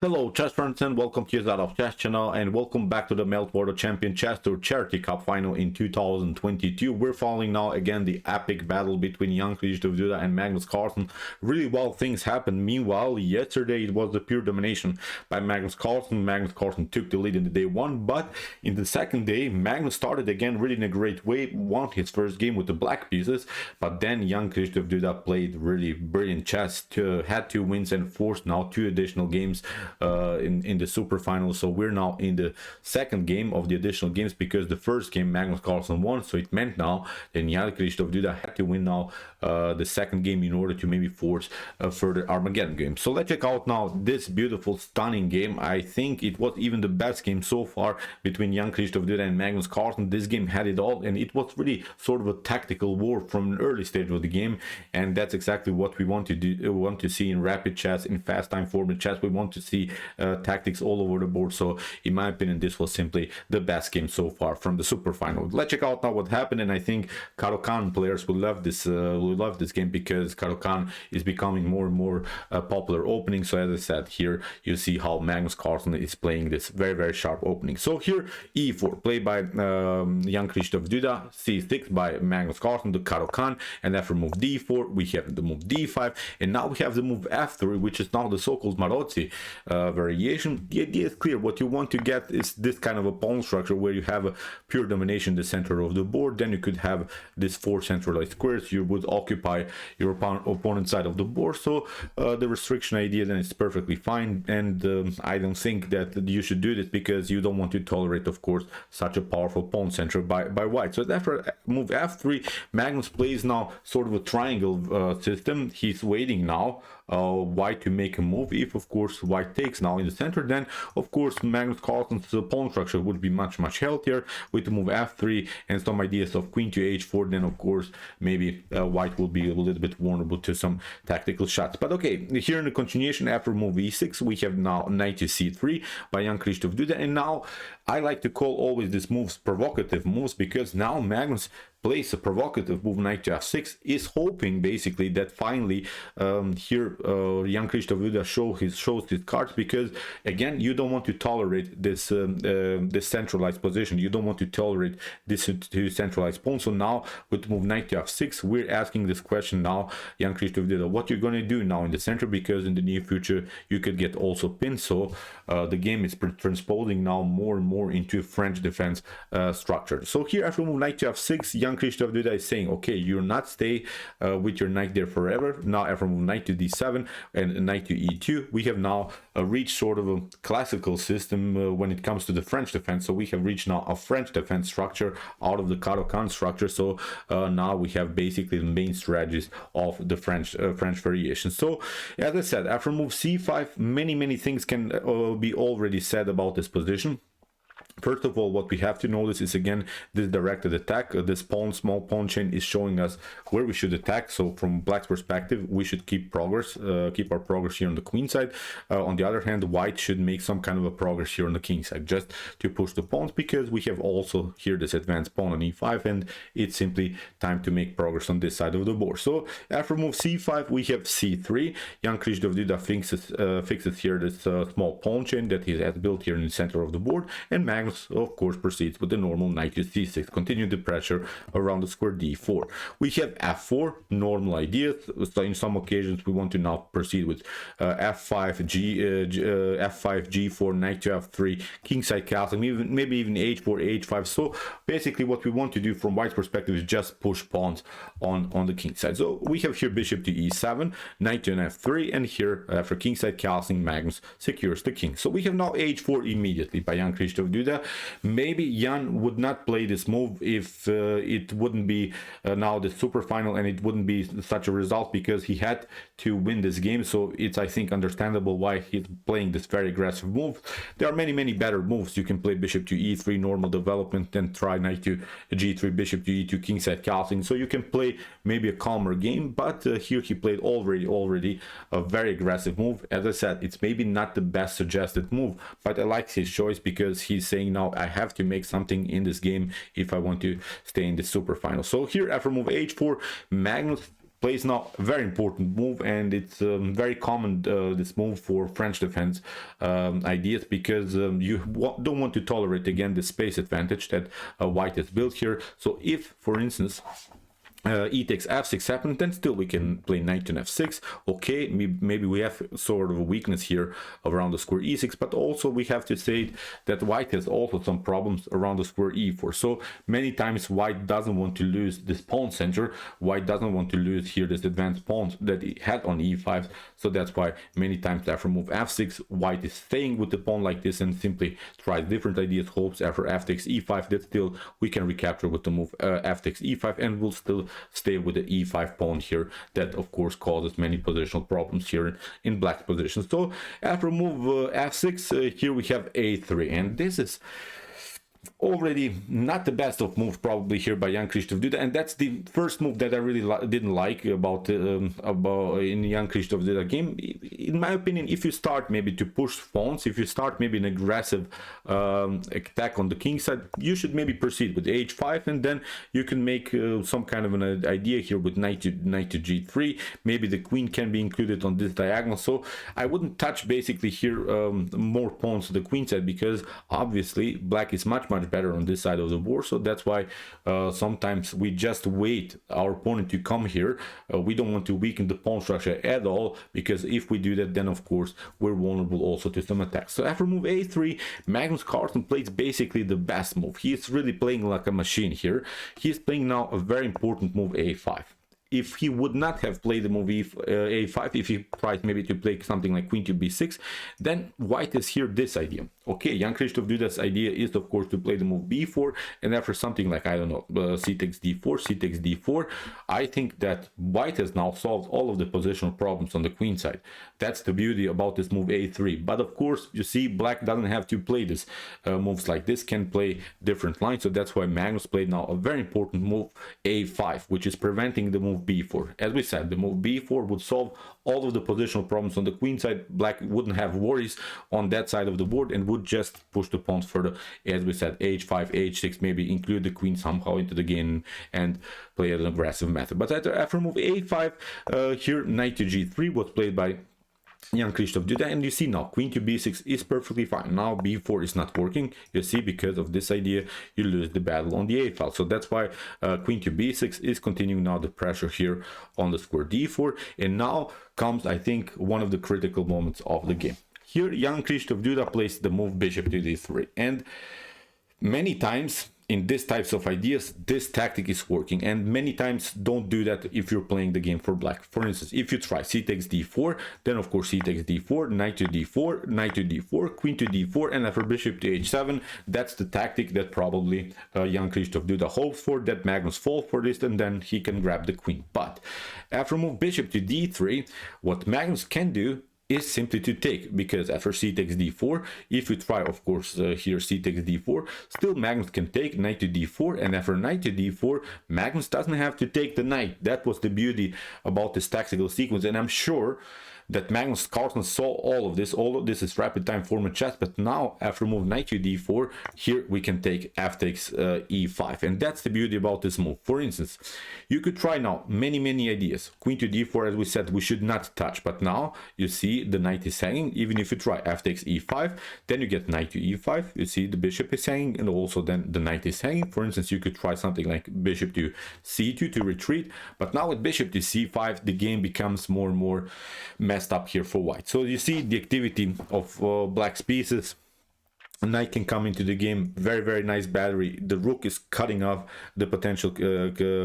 Hello chess friends and welcome to Jozarov chess channel and welcome back to the Meltwater Champions Chess Tour Charity Cup final in 2022. We're following now again the epic battle between young Krzysztof Duda and Magnus Carlsen. Really wild things happened. Meanwhile, yesterday it was the pure domination by Magnus Carlsen. Magnus Carlsen took the lead in the day one, but in the second day, Magnus started again really in a great way, won his first game with the black pieces, but then young Krzysztof Duda played really brilliant chess, had 2 wins and forced now 2 additional games in the super final. So we're now in the second game of the additional games because the first game Magnus Carlsen won, so it meant now that young Krzysztof Duda had to win now the second game in order to maybe force a further Armageddon game. So let's check out now this beautiful stunning game. I think it was even the best game so far between young Krzysztof Duda and Magnus Carlsen. This game had it all, and it was really sort of a tactical war from an early stage of the game, and that's exactly what we want to do. We want to see in rapid chess, in fast time format chess. We want to see tactics all over the board. So in my opinion, this was simply the best game so far from the super final. Let's check out now what happened, and I think Caro-Kann players will love this game because Caro-Kann is becoming more and more popular opening. So as I said, here you see how Magnus Carlsen is playing this very sharp opening. So here e4 played by young Krzysztof Duda, c6 by Magnus Carlsen, the Caro-Kann, and after move d4 we have the move d5, and now we have the move f3, which is now the so-called Marozzi variation. The idea is clear. What you want to get is this kind of a pawn structure where you have a pure domination in the center of the board. Then you could have this 4 centralized squares. You would occupy your opponent's side of the board. So the restriction idea then is perfectly fine, and I don't think that you should do this because you don't want to tolerate, of course, such a powerful pawn center by white. So after move f3, Magnus plays now sort of a triangle system. He's waiting now white to make a move. If of course white takes now in the center, then of course Magnus Carlsen's pawn structure would be much healthier with the move f3 and some ideas of queen to h4. Then of course maybe white will be a little bit vulnerable to some tactical shots. But okay, here in the continuation after move e6 we have now knight to c3 by young Krzysztof Duda, and now I like to call always these moves provocative moves because now Magnus plays a provocative move, knight to f6, is hoping basically that finally here young Krzysztof Duda shows his cards, because again you don't want to tolerate this this centralized position. You don't want to tolerate this centralized pawn. So now with move knight to f6 we're asking this question now, young Krzysztof Duda, what you're going to do now in the center, because in the near future you could get also pinned. So the game is transposing now more and more into French defense structure. So here after move knight to f6, young Krzysztof Duda is saying, okay, you're not stay with your knight there forever. Now after move knight to d7 and knight to e2, we have now reached sort of a classical system when it comes to the French defense. So we have reached now a French defense structure out of the Caro-Kann structure. So now we have basically the main strategies of the French variation. So as I said, after move c5, many things can be already said about this position. First of all, what we have to notice is again this directed attack. This small pawn chain is showing us where we should attack. So from black's perspective, we should keep our progress here on the queen side. On the other hand, white should make some kind of a progress here on the king side, just to push the pawns, because we have also here this advanced pawn on e5, and it's simply time to make progress on this side of the board. So after move c5, we have c3. Young Krzysztof Duda fixes here this small pawn chain that he has built here in the center of the board, and Magnus of course proceeds with the normal knight to c6, continue the pressure around the square d4. We have f4, normal ideas. So in some occasions we want to now proceed with f5 g4, knight to f3, kingside castle, maybe even h4 h5. So basically what we want to do from white's perspective is just push pawns on the king side. So we have here bishop to e7, knight to an f3, and here after kingside castling, Magnus secures the king. So we have now h4 immediately by young Krzysztof Duda. Maybe Jan would not play this move if it wouldn't be now the super final, and it wouldn't be such a result, because he had to win this game. So it's, I think, understandable why he's playing this very aggressive move. There are many better moves. You can play bishop to e3, normal development, then try knight to g3, bishop to e2, kingside castling. So you can play maybe a calmer game, but here he played already a very aggressive move. As I said, it's maybe not the best suggested move, but I like his choice because he's saying now I have to make something in this game if I want to stay in the super final. So here after move h4, Magnus plays now a very important move, and it's very common, this move for French defense ideas, because you don't want to tolerate again the space advantage that white has built here. So if, for instance, e takes f6 happens, then still we can play knight to f6. Okay, maybe we have sort of a weakness here around the square e6, but also we have to say that white has also some problems around the square e4. So many times white doesn't want to lose this pawn center, white doesn't want to lose here this advanced pawn that he had on e5. So that's why many times after move f6, white is staying with the pawn like this and simply tries different ideas, hopes after f takes e5 that still we can recapture with the move f takes e5, and we'll still stay with the e5 pawn here. That of course causes many positional problems here in black's position. So after move f6, here we have a3, and this is already not the best of moves probably here by young Krzysztof Duda, and that's the first move that I really didn't like about in young Krzysztof Duda game. In my opinion, if you start maybe to push pawns, if you start maybe an aggressive attack on the king side, you should maybe proceed with h5, and then you can make some kind of an idea here with knight to g3. Maybe the queen can be included on this diagonal, so I wouldn't touch basically here more pawns to the queen side, because obviously black is much better on this side of the board. So that's why sometimes we just wait our opponent to come here. We don't want to weaken the pawn structure at all, because if we do that, then of course we're vulnerable also to some attacks. So after move a3, Magnus Carlsen plays basically the best move. He's really playing like a machine here. He's playing now a very important move a5. If he would not have played the move a5, if he tried maybe to play something like queen to b6, then white is here this idea. Okay, young Krzysztof Duda's idea is of course to play the move b4, and after something like, I don't know, c takes d4, c takes d4, I think that white has now solved all of the positional problems on the queen side. That's the beauty about this move a3. But of course, you see, black doesn't have to play this moves like this, can play different lines. So that's why Magnus played now a very important move a5, which is preventing the move b4. As we said, the move b4 would solve all of the positional problems on the queen side. Black wouldn't have worries on that side of the board and would just push the pawns further. As we said, h5, h6, maybe include the queen somehow into the game and play an aggressive method. But after move a5, here knight to g3 was played by young Krzysztof Duda, and you see now queen to b6 is perfectly fine. Now b4 is not working, you see, because of this idea you lose the battle on the a file. So that's why queen to b6 is continuing now the pressure here on the square d4. And now comes, I think, one of the critical moments of the game. Here young Krzysztof Duda plays the move bishop to d3, and many times in these types of ideas this tactic is working, and many times don't do that if you're playing the game for black. For instance, if you try c takes d4, then of course c takes d4, knight to d4, knight to d4, queen to d4, and after bishop to h7, that's the tactic that probably young Krzysztof Duda hopes for, that Magnus falls for this, and then he can grab the queen. But after move bishop to d3, what Magnus can do is simply to take, because after c takes d4, if you try of course here c takes d4, still Magnus can take knight to d4, and after knight to d4, Magnus doesn't have to take the knight. That was the beauty about this tactical sequence, and I'm sure that Magnus Carlsen saw all of this. All of this is rapid time format chess, but now after move knight to d4, here we can take f takes e5, and that's the beauty about this move. For instance, you could try now many ideas. Queen to d4, as we said, we should not touch, but now you see the knight is hanging. Even if you try f takes e5, then you get knight to e5, you see the bishop is hanging, and also then the knight is hanging. For instance, you could try something like bishop to c2 to retreat, but now with bishop to c5 the game becomes more and more messed up here for white. So you see the activity of black's pieces. Knight can come into the game, very nice battery. The rook is cutting off the potential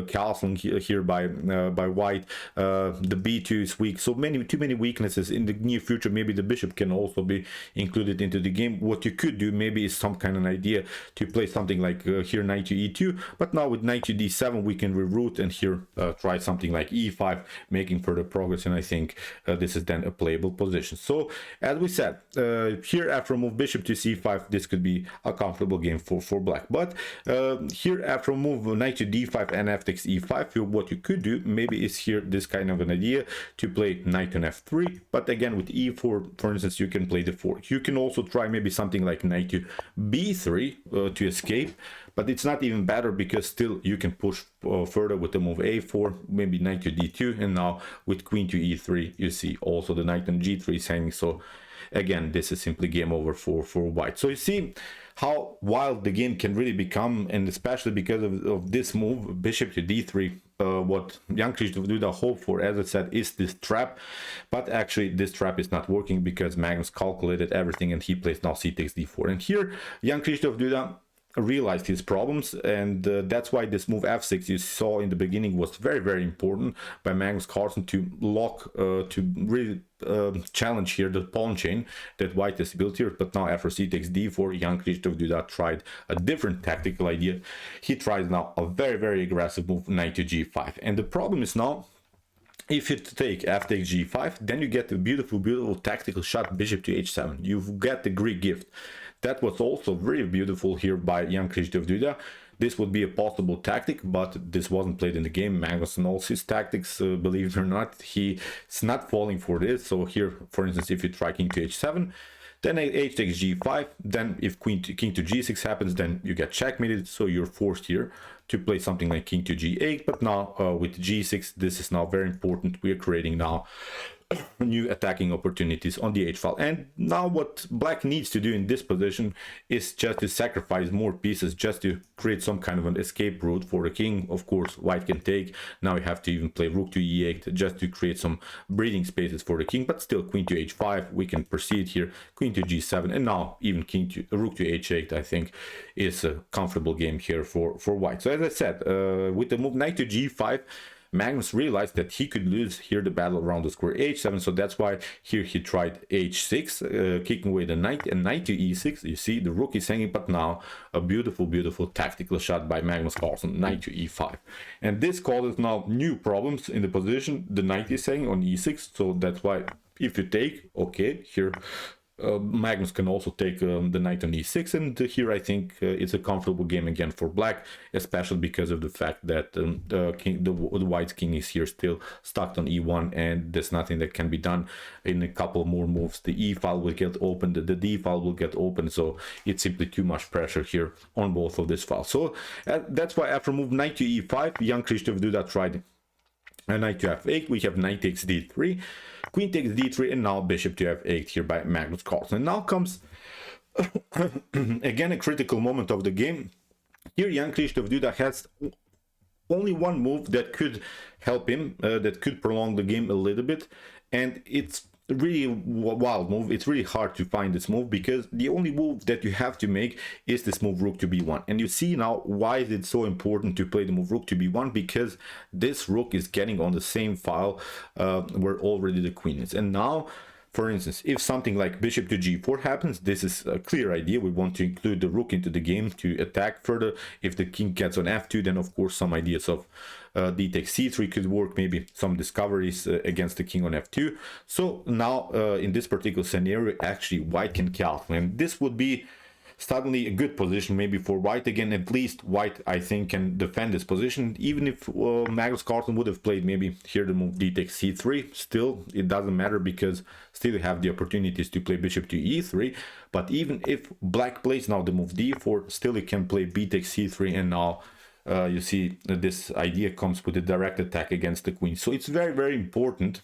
castle here by white. The b2 is weak, so too many weaknesses. In the near future maybe the bishop can also be included into the game. What you could do maybe is some kind of idea to play something like here knight to e2, but now with knight to d7 we can reroute and here try something like e5, making further progress, and I think this is then a playable position. So as we said, here after move bishop to c5, 5, this could be a comfortable game for black. But here after move knight to d5 and f takes e5, what you could do maybe is here this kind of an idea to play knight on f3, but again with e4 for instance you can play the fork. You can also try maybe something like knight to b3 to escape, but it's not even better because still you can push further with the move a4, maybe knight to d2, and now with queen to e3 you see also the knight on g3 is hanging. So again, this is simply game over for white. So you see how wild the game can really become, and especially because of this move, bishop to d3. What young Krzysztof Duda hope for, as I said, is this trap, but actually this trap is not working because Magnus calculated everything and he plays now c takes d4. And here young Krzysztof Duda realized his problems, and that's why this move f6 you saw in the beginning was very important by Magnus Carlsen to lock to really challenge here the pawn chain that white has built here. But now after c takes d4, young Krzysztof Duda tried a different tactical idea. He tries now a very aggressive move, knight to g5, and the problem is now if you take f takes g5, then you get a beautiful tactical shot, bishop to h7. You get the Greek gift. That was also very beautiful here by young Krzysztof Duda. This would be a possible tactic, but this wasn't played in the game. Magnus knows his tactics, believe it or not. He's not falling for this. So here, for instance, if you try king to h7, then h takes g5, then if king to g6 happens, then you get checkmated. So you're forced here to play something like king to g8. But now with g6, this is now very important. We are creating now new attacking opportunities on the h file. And now what black needs to do in this position is just to sacrifice more pieces just to create some kind of an escape route for the king. Of course white can take, now you have to even play rook to e8 just to create some breathing spaces for the king, but still queen to h5 we can proceed here, queen to g7, and now even rook to h8 I think is a comfortable game here for white. So as I said, with the move knight to g5, Magnus realized that he could lose here the battle around the square h7, so that's why here he tried h6, kicking away the knight, and knight to e6. You see the rook is hanging, but now a beautiful tactical shot by Magnus Carlsen, knight to e5, and this causes now new problems in the position. The knight is hanging on e6, so that's why if you take, okay, here Magnus can also take the knight on e6, and here I think it's a comfortable game again for black, especially because of the fact that the white king is here still stuck on e1, and there's nothing that can be done. In a couple more moves the e file will get opened, the d file will get open, so it's simply too much pressure here on both of these files. So that's why after move knight to e5, young Krzysztof Duda tried a knight to f8, we have knight takes d3, queen takes d3, and now bishop to f8 here by Magnus Carlsen. And now comes again a critical moment of the game. Here young Krzysztof Duda has only one move that could help him, that could prolong the game a little bit, and it's really wild move. It's really hard to find this move because the only move that you have to make is this move rook to b1. And you see now why is it so important to play the move rook to b1, because this rook is getting on the same file where already the queen is. And now for instance, if something like bishop to g4 happens, this is a clear idea. We want to include the rook into the game to attack further. If the king gets on f2, then of course some ideas of d takes c3 could work, maybe some discoveries against the king on f2. So now in this particular scenario, actually white can calculate, and this would be suddenly a good position maybe for white again. At least white I think can defend this position, even if Magnus Carlsen would have played maybe here the move d takes c3, still it doesn't matter because still you have the opportunities to play bishop to e3. But even if black plays now the move d4, still you can play b takes c3, and now you see this idea comes with a direct attack against the queen. So it's very important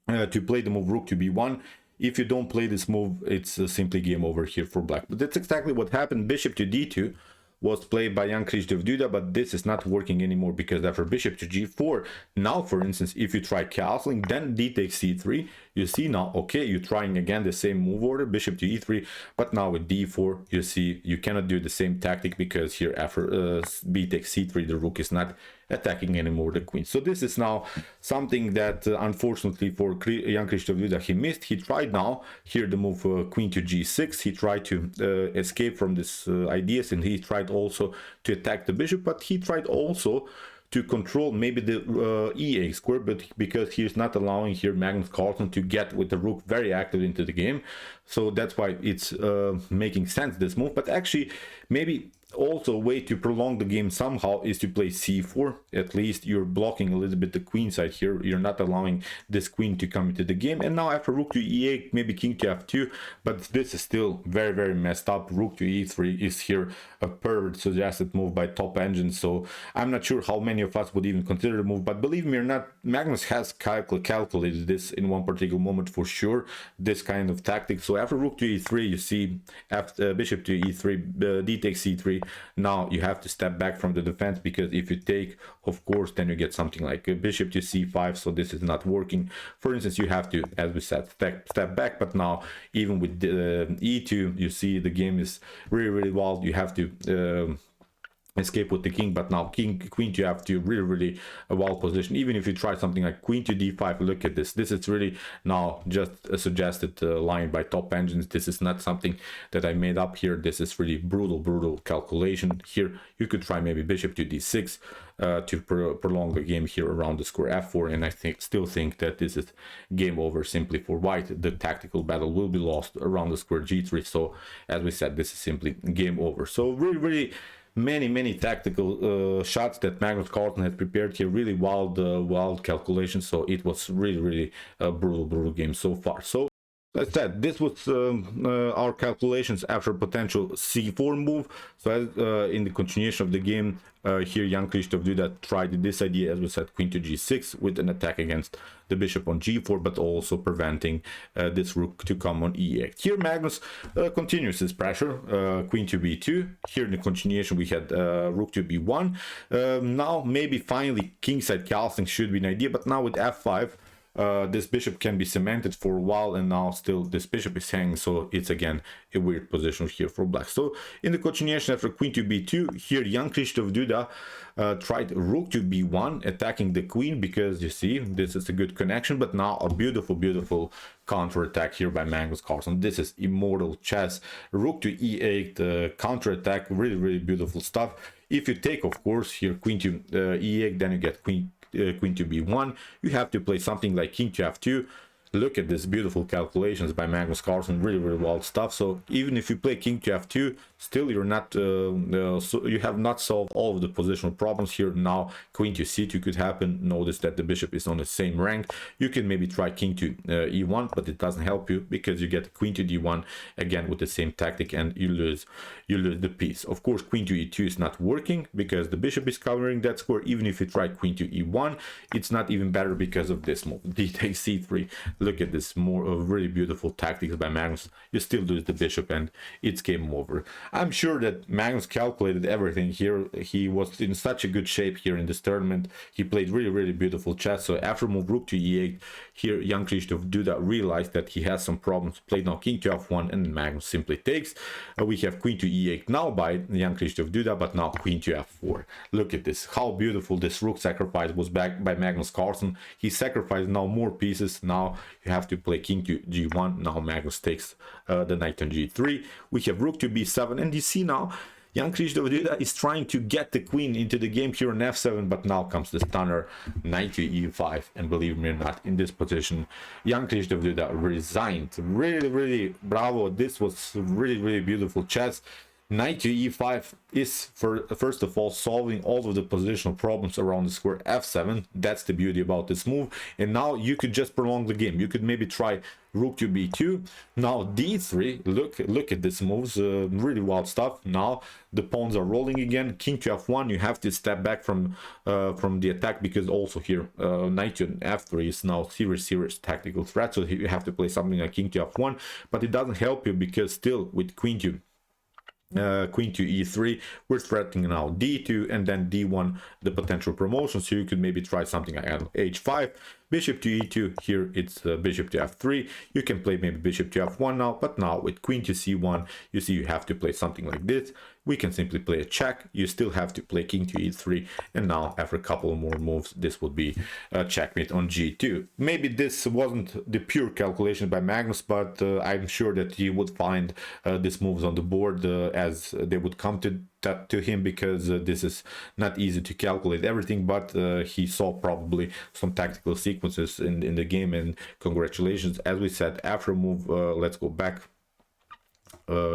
to play the move rook to b1. If you don't play this move, it's simply game over here for black. But that's exactly what happened. Bishop to d2 was played by young Krzysztof Duda, but this is not working anymore because after bishop to g4, now for instance, if you try castling, then d takes c3, you see now, okay, you're trying again the same move order, bishop to e3, but now with d4, you see you cannot do the same tactic because here after b takes c3, the rook is not attacking anymore the queen. So this is now something that unfortunately for young Krzysztof Duda he missed. He tried now here the move queen to g6. He tried to escape from this ideas, and he tried also to attack the bishop, but he tried also to control maybe the e8 square, but because he's not allowing here Magnus Carlsen to get with the rook very active into the game, so that's why it's making sense, this move. But actually maybe also a way to prolong the game somehow is to play c4. At least you're blocking a little bit the queen side here, you're not allowing this queen to come into the game. And now after rook to e8, maybe king to f2, but this is still very, very messed up. Rook to e3 is here a pervert suggested move by Top Engine, so I'm not sure how many of us would even consider the move, but believe me or not, Magnus has calculated this in one particular moment for sure, this kind of tactic. So after rook to e3, you see after bishop to e3, d takes c3. Now you have to step back from the defense, because if you take, of course, then you get something like a bishop to c5, so this is not working. For instance, you have to, as we said, step back, but now even with e2, you see the game is really, really wild. You have to escape with the king, but now queen to f2, really a wild position. Even if you try something like queen to d5, look at this, is really now just a suggested line by Top Engines. This is not something that I made up here, this is really brutal calculation. Here you could try maybe bishop to d6 to prolong the game here around the square f4, and I still think that this is game over simply for white. The tactical battle will be lost around the square g3, so as we said, this is simply game over. So really many tactical shots that Magnus Carlsen has prepared here, really wild calculations. So it was really a brutal game so far. So as I said, this was our calculations after potential c4 move. So as, in the continuation of the game, here young Krzysztof Duda tried this idea, as we said, queen to g6 with an attack against the bishop on g4, but also preventing this rook to come on e8. Here Magnus continues his pressure, queen to b2. Here in the continuation we had rook to b1. Now maybe finally kingside castling should be an idea, but now with f5, this bishop can be cemented for a while, and now still this bishop is hanging, so it's again a weird position here for black. So in the continuation after queen to b2, here young Krzysztof Duda tried rook to b1, attacking the queen, because you see this is a good connection. But now a beautiful counter attack here by Magnus Carlsen. This is immortal chess. Rook to e8, counter attack, really beautiful stuff. If you take, of course, here queen to e8, then you get queen to b1. You have to play something like king to f2. Look at this beautiful calculations by Magnus Carlsen, really wild stuff. So even if you play king to f2, still you're not so you have not solved all of the positional problems here. Now queen to c2 could happen. Notice that the bishop is on the same rank. You can maybe try king to e1, but it doesn't help you, because you get queen to d1 again with the same tactic, and you lose the piece. Of course, queen to e2 is not working because the bishop is covering that square. Even if you try queen to e1, it's not even better because of this move, d takes c3. Look at this, more really beautiful tactics by Magnus. You still lose the bishop and it's game over. I'm sure that Magnus calculated everything here. He was in such a good shape here in this tournament. He played really beautiful chess. So after move rook to e8, here young Krzysztof Duda realized that he has some problems. Played now king to f1, and Magnus simply takes. We have queen to e8 now by young Krzysztof Duda, but now queen to f4. Look at this, how beautiful this rook sacrifice was back by Magnus Carlsen. He sacrificed now more pieces. Now you have to play king to g1. Now Magnus takes the knight on g3. We have rook to b7, and you see now young Krzysztof Duda is trying to get the queen into the game here on f7, but now comes the stunner, knight to e5, and believe me or not, in this position young Krzysztof Duda resigned. Really bravo. This was really beautiful chess. Knight to e5 is, first of all, solving all of the positional problems around the square f7. That's the beauty about this move. And now you could just prolong the game. You could maybe try rook to b2. Now d3. Look at this moves. Really wild stuff. Now the pawns are rolling again. King to f1. You have to step back from the attack, because also here knight to f3 is now serious tactical threat. So you have to play something like king to f1, but it doesn't help you, because still with queen to e3, we're threatening now d2 and then d1, the potential promotion. So you could maybe try something like h5, bishop to e2. Here it's bishop to f3. You can play maybe bishop to f1 now, but now with queen to c1, you see you have to play something like this. We can simply play a check. You still have to play king to e3, and now after a couple more moves, this would be a checkmate on g2. Maybe this wasn't the pure calculation by Magnus, but I'm sure that he would find these moves on the board as they would come that to him, because this is not easy to calculate everything, but he saw probably some tactical sequences in the game. And congratulations, as we said, after move, let's go back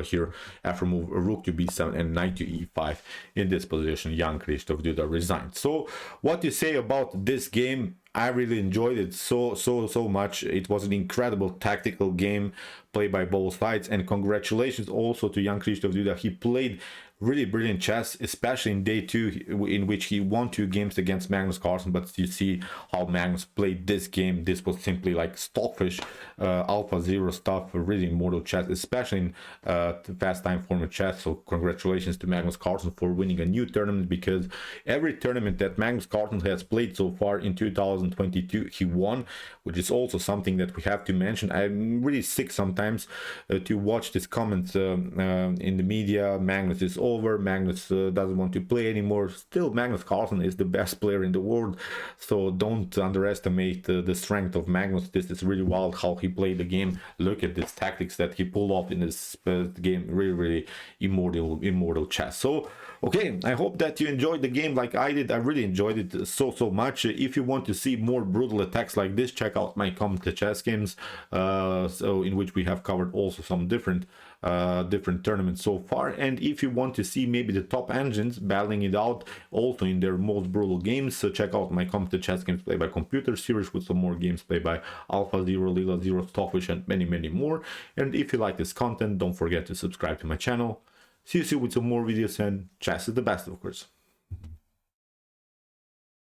here, after move rook to b7 and knight to e5. In this position, young Krzysztof Duda resigned. So what you say about this game? I really enjoyed it so much. It was an incredible tactical game played by both sides, and congratulations also to young Krzysztof Duda. He played really brilliant chess, especially in day 2, in which he won 2 games against Magnus Carlsen. But you see how Magnus played this game. This was simply like stockfish, alpha zero stuff, really Immortal chess, especially in fast time format chess. So congratulations to Magnus Carlsen for winning a new tournament, because every tournament that Magnus Carlsen has played so far in 2022 he won, which is also something that we have to mention. I'm really sick sometimes to watch these comments in the media. Magnus is over, Magnus doesn't want to play anymore. Still, Magnus Carlsen is the best player in the world, so don't underestimate the strength of Magnus. This is really wild how he played the game. Look at these tactics that he pulled off in this game. Really immortal chess. So okay, I hope that you enjoyed the game like I did. I really enjoyed it so much. If you want to see more brutal attacks like this, check out my Come to Chess games, so in which we have covered also some different tournaments so far. And if you want to see maybe the top engines battling it out also in their most brutal games, so check out my Come to Chess games played by computer series, with some more games played by Alpha Zero, Lila Zero, Stockfish, and many more. And if you like this content, don't forget to subscribe to my channel. See you soon with some more videos, and chess is the best, of course.